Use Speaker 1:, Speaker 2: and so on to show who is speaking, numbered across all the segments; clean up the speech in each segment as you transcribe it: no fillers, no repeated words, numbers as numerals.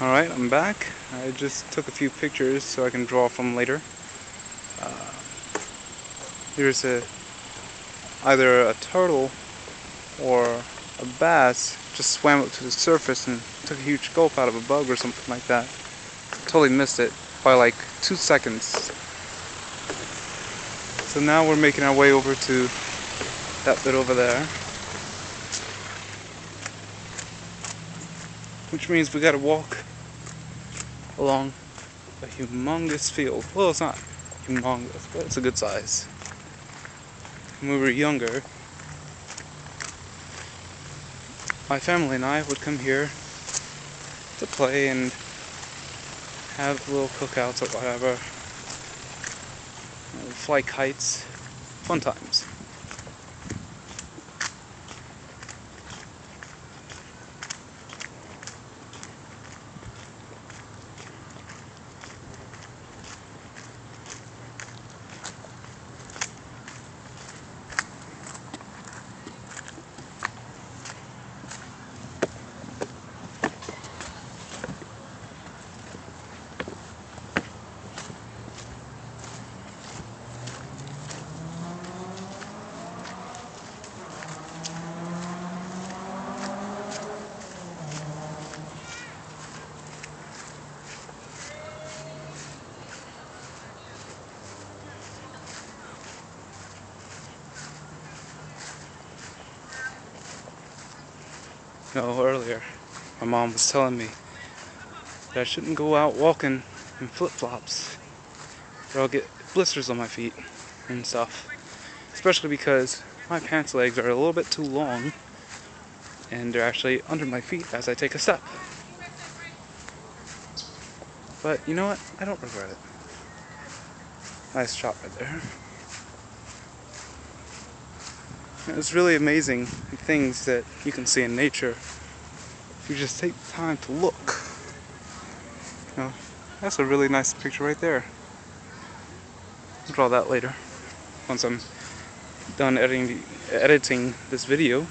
Speaker 1: Alright, I'm back. I just took a few pictures so I can draw from later. Here's either a turtle or a bass just swam up to the surface and took a huge gulp out of a bug or something like that. Totally missed it by like 2 seconds. So now we're making our way over to that bit over there, which means we gotta walk along a humongous field. Well, it's not humongous, but it's a good size. When we were younger, my family and I would come here to play and have little cookouts or whatever, fly kites, fun times. No, earlier, my mom was telling me that I shouldn't go out walking in flip-flops, or I'll get blisters on my feet and stuff. Especially because my pants legs are a little bit too long, and they're actually under my feet as I take a step. But you know what? I don't regret it. Nice shot right there. It's really amazing things that you can see in nature if you just take the time to look. You know, that's a really nice picture right there. I'll draw that later once I'm done editing this video,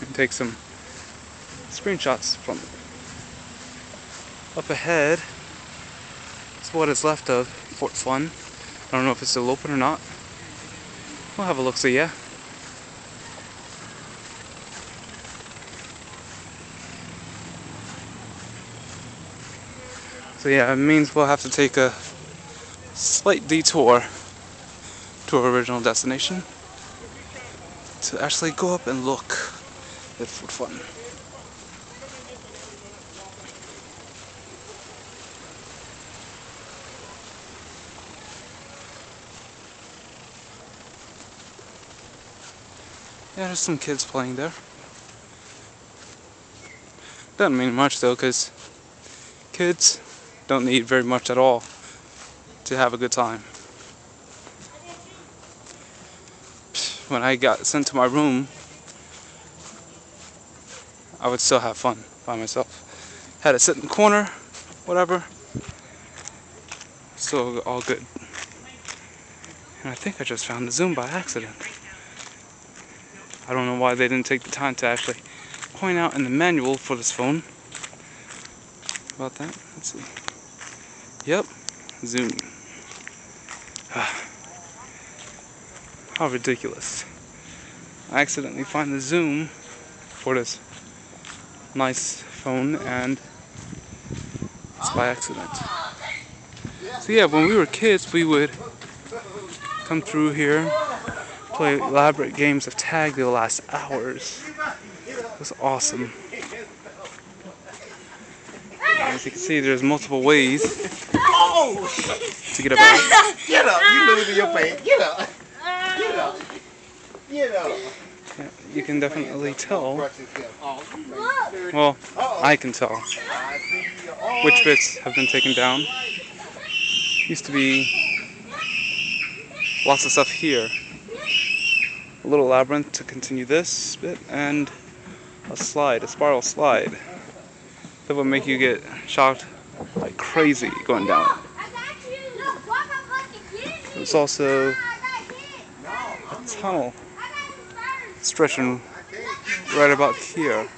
Speaker 1: and take some screenshots from it. Up ahead is what is left of Fort Fun. I don't know if it's still open or not. We'll have a look-see, yeah. So yeah, it means we'll have to take a slight detour to our original destination to actually go up and look at Fort Fun. Yeah, there's some kids playing there. Doesn't mean much though, because kids don't need very much at all to have a good time. When I got sent to my room, I would still have fun by myself. Had to sit in the corner, whatever. Still all good. And I think I just found the zoom by accident. I don't know why they didn't take the time to actually point out in the manual for this phone about that. Let's see. Yep, zoom. How ridiculous. I accidentally find the zoom for this nice phone, and it's by accident. So yeah, when we were kids, we would come through here, play elaborate games of tag that would last hours. It was awesome. As you can see, there's multiple ways to get about.
Speaker 2: Get up! You losing your face. Get up! Get up! Get up!
Speaker 1: Yeah, you can definitely tell. Well, I can tell which bits have been taken down. Used to be lots of stuff here. A little labyrinth to continue this bit, and a slide, a spiral slide. That would make you get shocked like crazy going down. There's also a tunnel stretching right about here.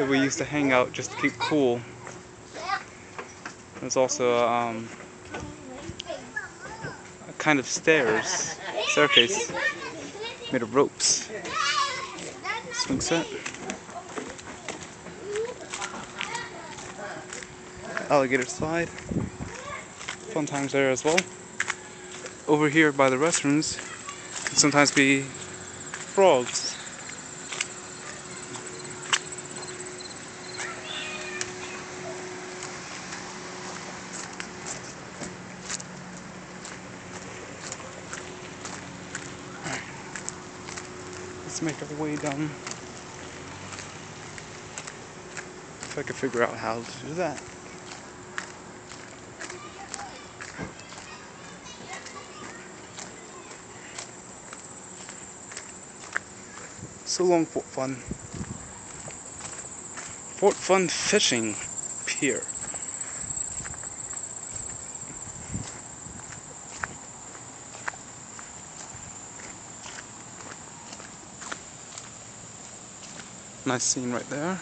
Speaker 1: that we used to hang out just to keep cool. There's also a kind of staircase made of ropes. Swing set. Alligator slide. Fun times there as well. Over here by the restrooms can sometimes be frogs. Alright. Let's make our way down. If I can figure out how to do that. So long, Fort Fun. Fort Fun Fishing Pier. Nice scene right there.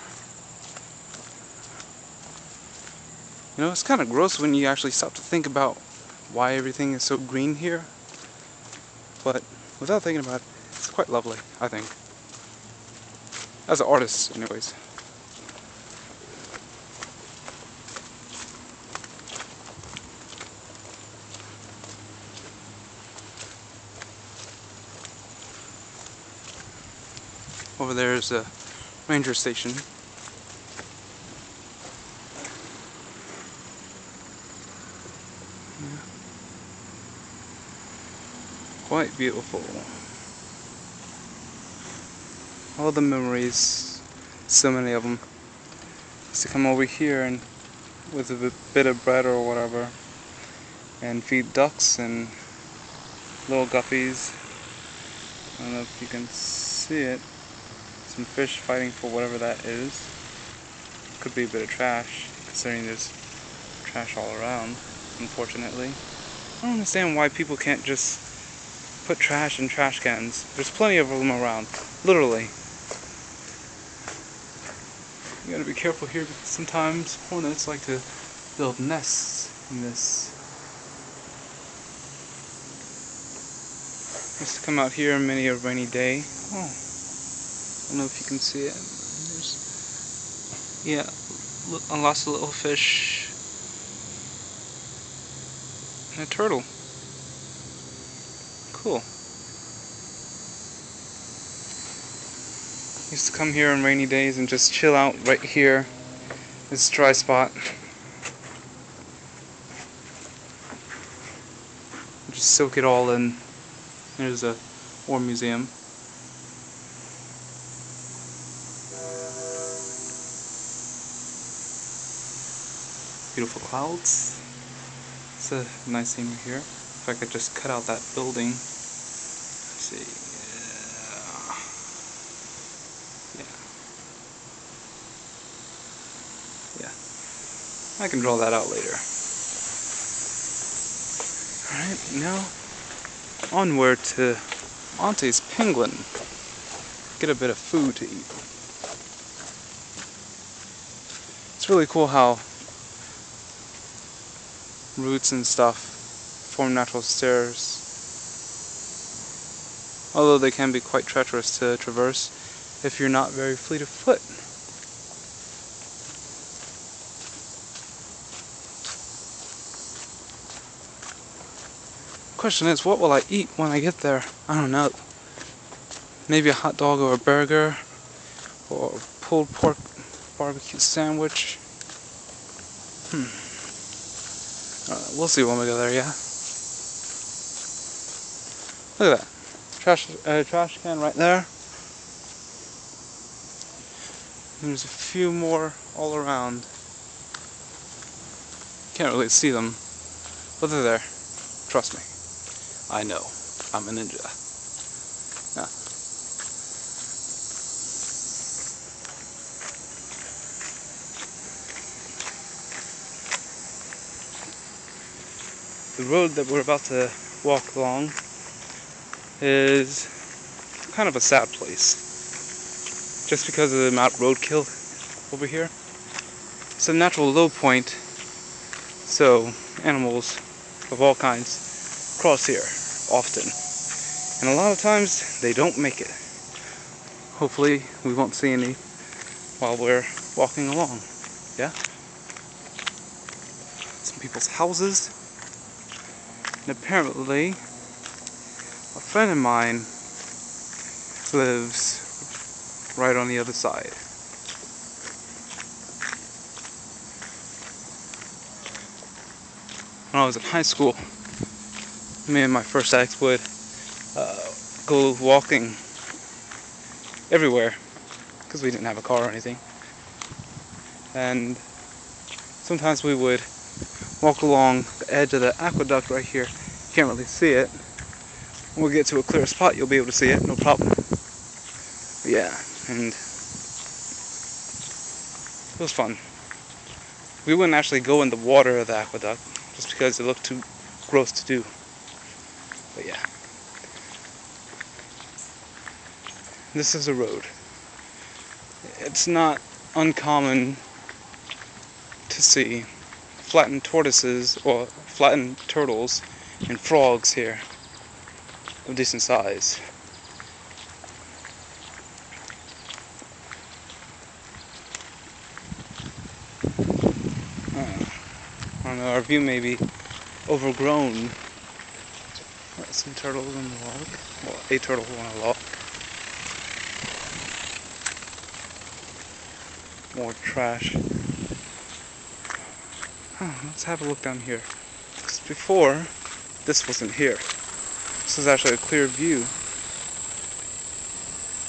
Speaker 1: You know, it's kind of gross when you actually stop to think about why everything is so green here. But without thinking about it, it's quite lovely, I think. As an artist, anyways. Over there is a ranger station. Yeah. Quite beautiful. All the memories, so many of them. Used to come over here and with a bit of bread or whatever and feed ducks and little guppies. I don't know if you can see it. Some fish fighting for whatever that is. Could be a bit of trash, considering there's trash all around, unfortunately. I don't understand why people can't just put trash in trash cans. There's plenty of them around, literally. You gotta be careful here because sometimes hornets like to build nests in this. Used to come out here many a rainy day. Oh, I don't know if you can see it. There's, yeah, lots of little fish and a turtle. Cool. Used to come here on rainy days and just chill out right here. This dry spot. Just soak it all in. There's a war museum. Beautiful clouds. It's a nice scene right here. If I could just cut out that building. Let's see. Yeah. I can draw that out later. Alright, now onward to Auntie's Penguin. Get a bit of food to eat. It's really cool how roots and stuff form natural stairs. Although they can be quite treacherous to traverse if you're not very fleet of foot. Question is, what will I eat when I get there? I don't know. Maybe a hot dog or a burger or a pulled pork barbecue sandwich. We'll see when we go there, yeah? Look at that. Trash can right there. There's a few more all around. Can't really see them, but they're there. Trust me. I know. I'm a ninja. Yeah. The road that we're about to walk along is kind of a sad place. Just because of the amount of roadkill over here. It's a natural low point, so animals of all kinds cross here often. And a lot of times they don't make it. Hopefully we won't see any while we're walking along. Yeah? Some people's houses. And apparently a friend of mine lives right on the other side. When I was in high school, me and my first ex would go walking everywhere because we didn't have a car or anything. And sometimes we would walk along the edge of the aqueduct right here. You can't really see it. When we get to a clear spot, you'll be able to see it, no problem. But yeah, and it was fun. We wouldn't actually go in the water of the aqueduct just because it looked too gross to do. But yeah. This is a road. It's not uncommon to see flattened tortoises or flattened turtles and frogs here of decent size. I don't know, our view may be overgrown. Some turtles on the log. Well, a turtle on a log. More trash. Let's have a look down here. Because before, this wasn't here. This is actually a clear view.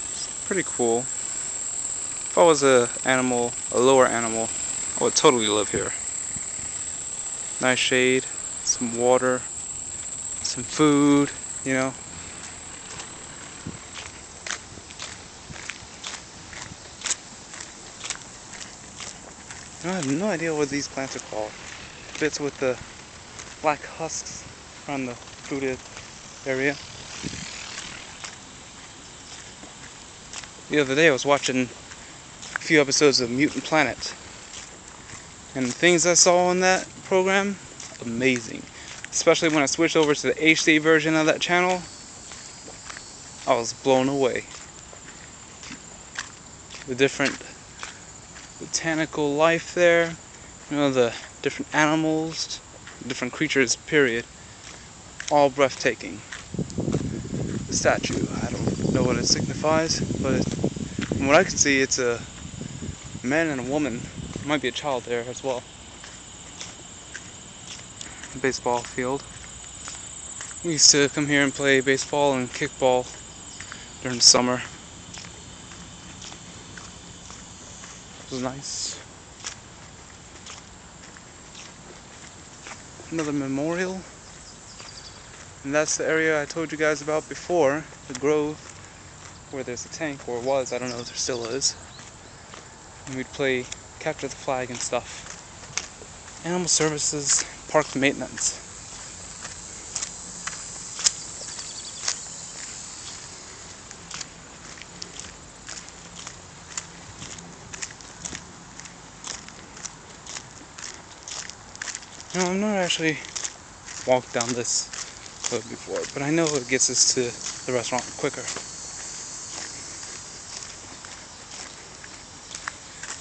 Speaker 1: It's pretty cool. If I was a lower animal, I would totally live here. Nice shade, some water, some food, you know. I have no idea what these plants are called. Bits with the black husks around the fruited area. The other day I was watching a few episodes of Mutant Planet. And the things I saw on that program, amazing. Especially when I switched over to the HD version of that channel, I was blown away. The different botanical life there, you know, the different animals, different creatures, period. All breathtaking. The statue, I don't know what it signifies, but from what I can see, it's a man and a woman. There might be a child there as well. Baseball field. We used to come here and play baseball and kickball during the summer. It was nice. Another memorial. And that's the area I told you guys about before, the grove, where there's a tank, or was, I don't know if there still is. And we'd play capture the flag and stuff. Animal services, park maintenance. You know, I've never actually walked down this road before, but I know it gets us to the restaurant quicker.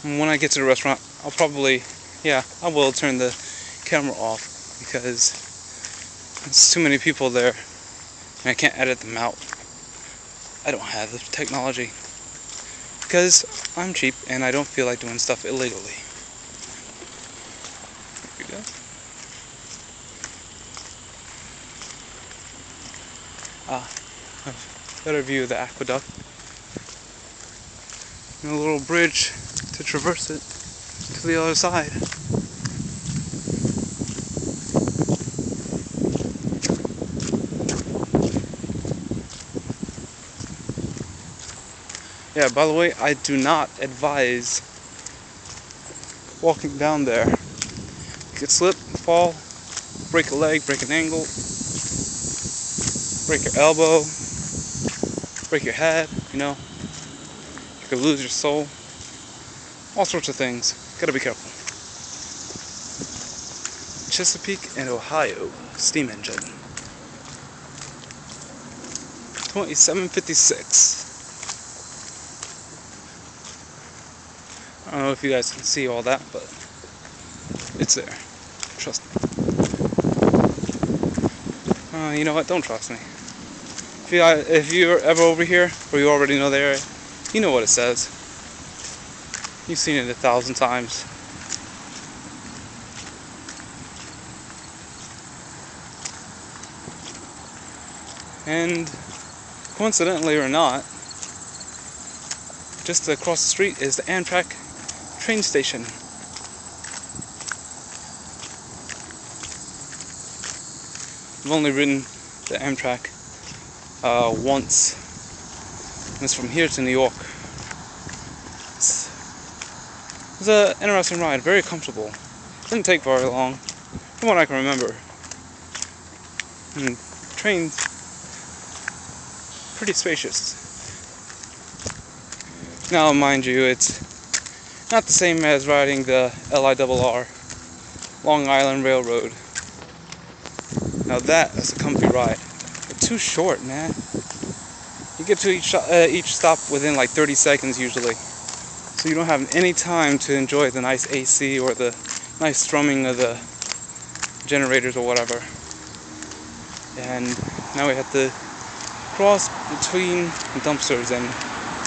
Speaker 1: And when I get to the restaurant, I'll probably, I will turn the camera off because there's too many people there and I can't edit them out. I don't have the technology because I'm cheap and I don't feel like doing stuff illegally. Here we go. A better view of the aqueduct. And a little bridge to traverse it to the other side. Yeah, by the way, I do not advise walking down there. You could slip, fall, break a leg, break an ankle, break your elbow, break your head, you know. You could lose your soul. all sorts of things. Gotta be careful. Chesapeake and Ohio steam engine. 2756. I don't know if you guys can see all that, but it's there. Trust me. You know what? Don't trust me. If you're ever over here, or you already know the area, you know what it says. You've seen it 1,000 times. And coincidentally or not, just across the street is the Amtrak train station. I've only ridden the Amtrak once. And it's from here to New York. It was an interesting ride, very comfortable. Didn't take very long, from what I can remember. And trains, pretty spacious. Now, mind you, it's not the same as riding the LIRR, Long Island Railroad. Now that is a comfy ride, but too short, man. You get to each stop within like 30 seconds usually, so you don't have any time to enjoy the nice AC or the nice strumming of the generators or whatever. And now we have to cross between dumpsters, and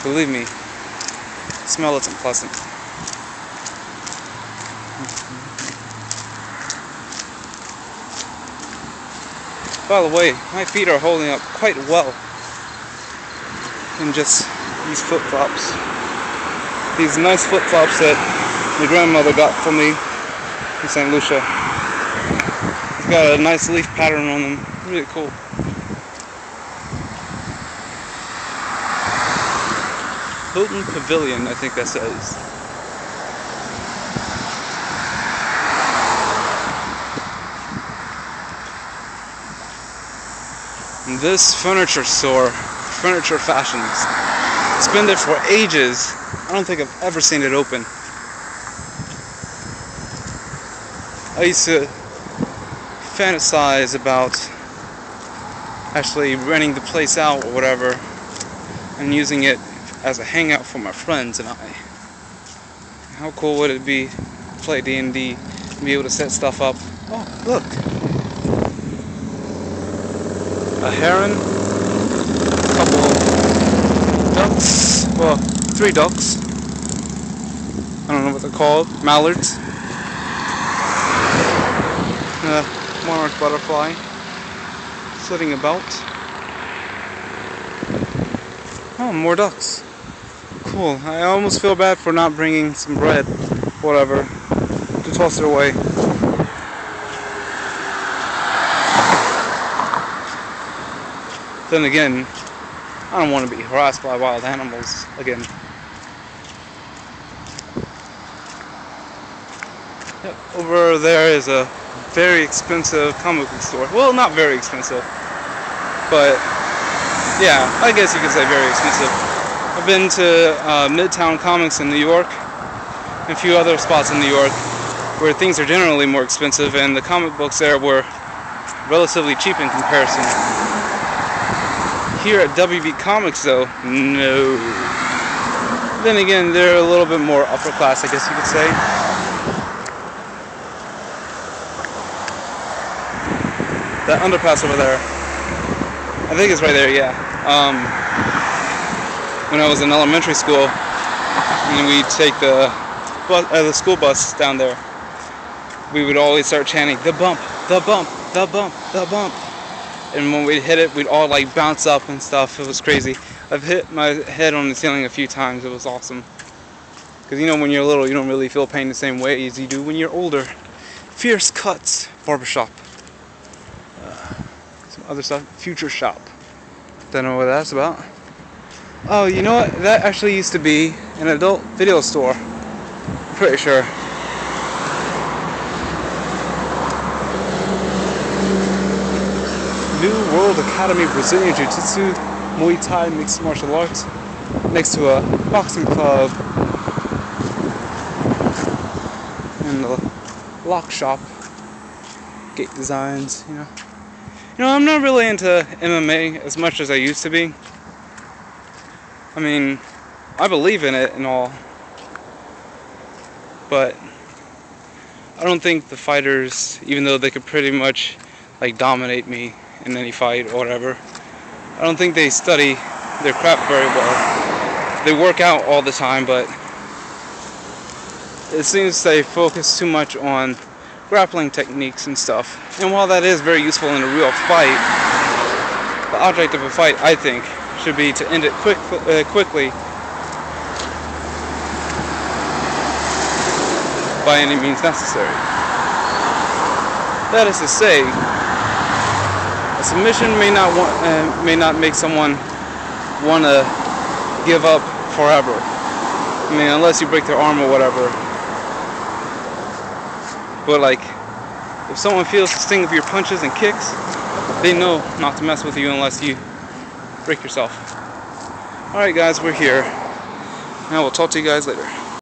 Speaker 1: believe me, the smell isn't pleasant. By the way, my feet are holding up quite well in just these flip-flops. These nice flip-flops that my grandmother got for me in St. Lucia. It's got a nice leaf pattern on them, really cool. Hilton Pavilion, I think that says. And this furniture store, Furniture Fashions, it's been there for ages. I don't think I've ever seen it open. I used to fantasize about actually renting the place out or whatever and using it as a hangout for my friends and I. How cool would it be to play D&D and be able to set stuff up? Oh, look! A heron, a couple ducks, well, 3 ducks. I don't know what they're called, mallards. A monarch butterfly flitting about. Oh, more ducks. Cool. I almost feel bad for not bringing some bread, whatever, to toss their way. Then again, I don't want to be harassed by wild animals again. Yep, over there is a very expensive comic book store. Well, not very expensive, but yeah, I guess you could say very expensive. I've been to Midtown Comics in New York, and a few other spots in New York where things are generally more expensive, and the comic books there were relatively cheap in comparison. Here at WB Comics, though, no. Then again, they're a little bit more upper class, I guess you could say. That underpass over there, I think it's right there, yeah. When I was in elementary school, and we'd take the school bus down there, we would always start chanting, "The bump, the bump, the bump, the bump." And when we'd hit it, we'd all like bounce up and stuff. It was crazy. I've hit my head on the ceiling a few times. It was awesome. Because you know, when you're little, you don't really feel pain the same way as you do when you're older. Fierce Cuts Barbershop. Some other stuff. Future Shop. Don't know what that's about. Oh, you know what? That actually used to be an adult video store. I'm pretty sure. New World Academy Brazilian Jiu-Jitsu, Muay Thai, mixed martial arts, next to a boxing club. and the lock shop, gate designs, you know. You know, I'm not really into MMA as much as I used to be. I mean, I believe in it and all, but I don't think the fighters, even though they could pretty much like dominate me in any fight or whatever, I don't think they study their craft very well. They work out all the time, but it seems they focus too much on grappling techniques and stuff. And while that is very useful in a real fight, the object of a fight, I think, should be to end it quickly by any means necessary. That is to say, a submission may not make someone want to give up forever. I mean, unless you break their arm or whatever. But like, if someone feels the sting of your punches and kicks, they know not to mess with you unless you break yourself. Alright guys, we're here. Now we'll talk to you guys later.